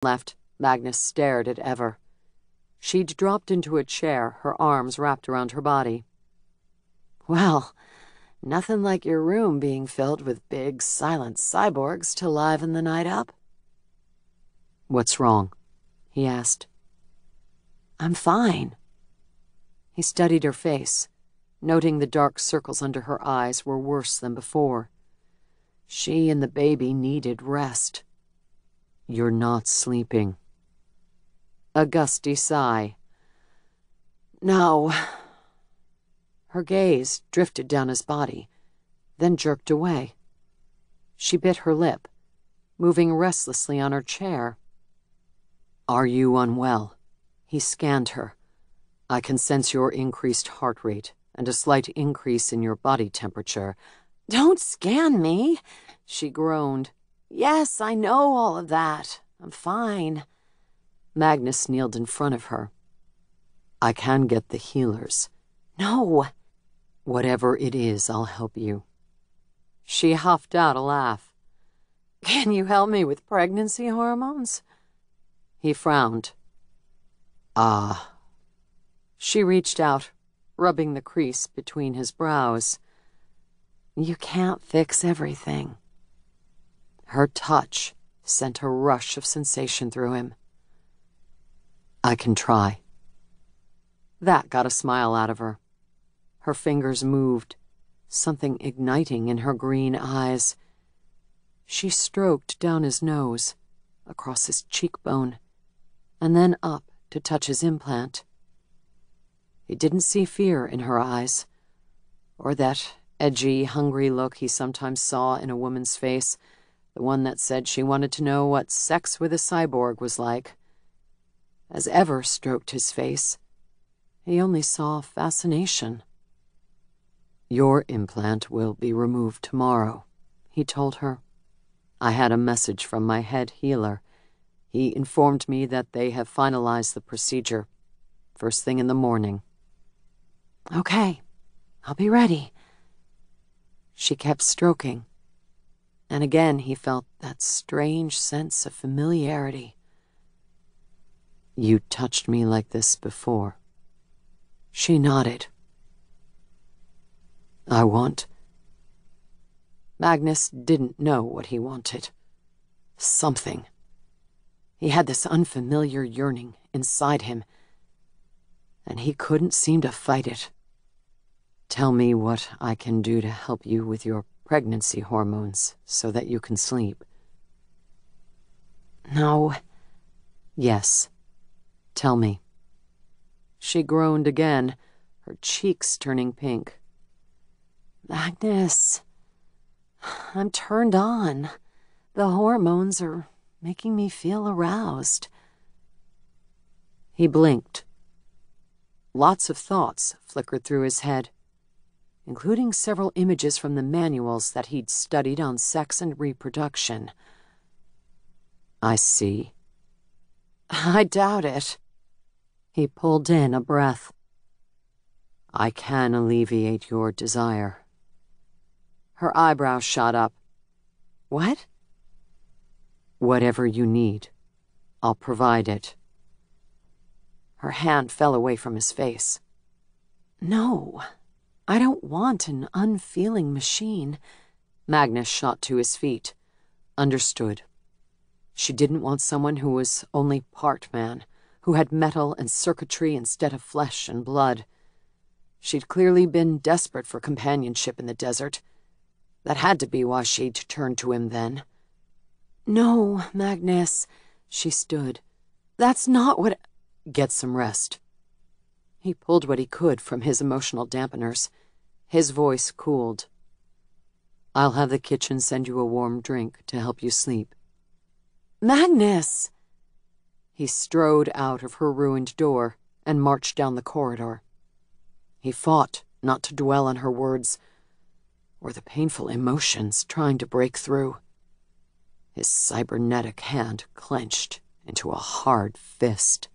left, Magnus stared at Ever. She'd dropped into a chair, her arms wrapped around her body. Well, nothing like your room being filled with big, silent cyborgs to liven the night up. What's wrong? He asked. I'm fine. He studied her face, noting the dark circles under her eyes were worse than before. She and the baby needed rest. You're not sleeping. A gusty sigh. No. Her gaze drifted down his body, then jerked away. She bit her lip, moving restlessly on her chair. Are you unwell? He scanned her. I can sense your increased heart rate and a slight increase in your body temperature. Don't scan me, she groaned. Yes, I know all of that. I'm fine. Magnus kneeled in front of her. I can get the healers. No. Whatever it is, I'll help you. She huffed out a laugh. Can you help me with pregnancy hormones? He frowned. Ah. She reached out, rubbing the crease between his brows. You can't fix everything. Her touch sent a rush of sensation through him. I can try. That got a smile out of her. Her fingers moved, something igniting in her green eyes. She stroked down his nose, across his cheekbone, and then up to touch his implant. He didn't see fear in her eyes, or that edgy, hungry look he sometimes saw in a woman's face, the one that said she wanted to know what sex with a cyborg was like. As Ever stroked his face, he only saw fascination. Your implant will be removed tomorrow, he told her. I had a message from my head healer. He informed me that they have finalized the procedure, first thing in the morning. Okay, I'll be ready. She kept stroking, and again he felt that strange sense of familiarity. You touched me like this before. She nodded. I want... Magnus didn't know what he wanted. Something. He had this unfamiliar yearning inside him, and he couldn't seem to fight it. Tell me what I can do to help you with your pregnancy hormones so that you can sleep. No. Yes. Tell me. She groaned again, her cheeks turning pink. Magnus, I'm turned on. The hormones are making me feel aroused. He blinked. Lots of thoughts flickered through his head, including several images from the manuals that he'd studied on sex and reproduction. I see. I doubt it. He pulled in a breath. I can alleviate your desire. Her eyebrows shot up. What? Whatever you need, I'll provide it. Her hand fell away from his face. No, I don't want an unfeeling machine. Magnus shot to his feet. Understood. She didn't want someone who was only part man, who had metal and circuitry instead of flesh and blood. She'd clearly been desperate for companionship in the desert. That had to be why she'd turned to him then. No, Magnus, she stood. That's not what... Get some rest. He pulled what he could from his emotional dampeners. His voice cooled. I'll have the kitchen send you a warm drink to help you sleep. Magnus! He strode out of her ruined door and marched down the corridor. He fought not to dwell on her words or the painful emotions trying to break through. His cybernetic hand clenched into a hard fist.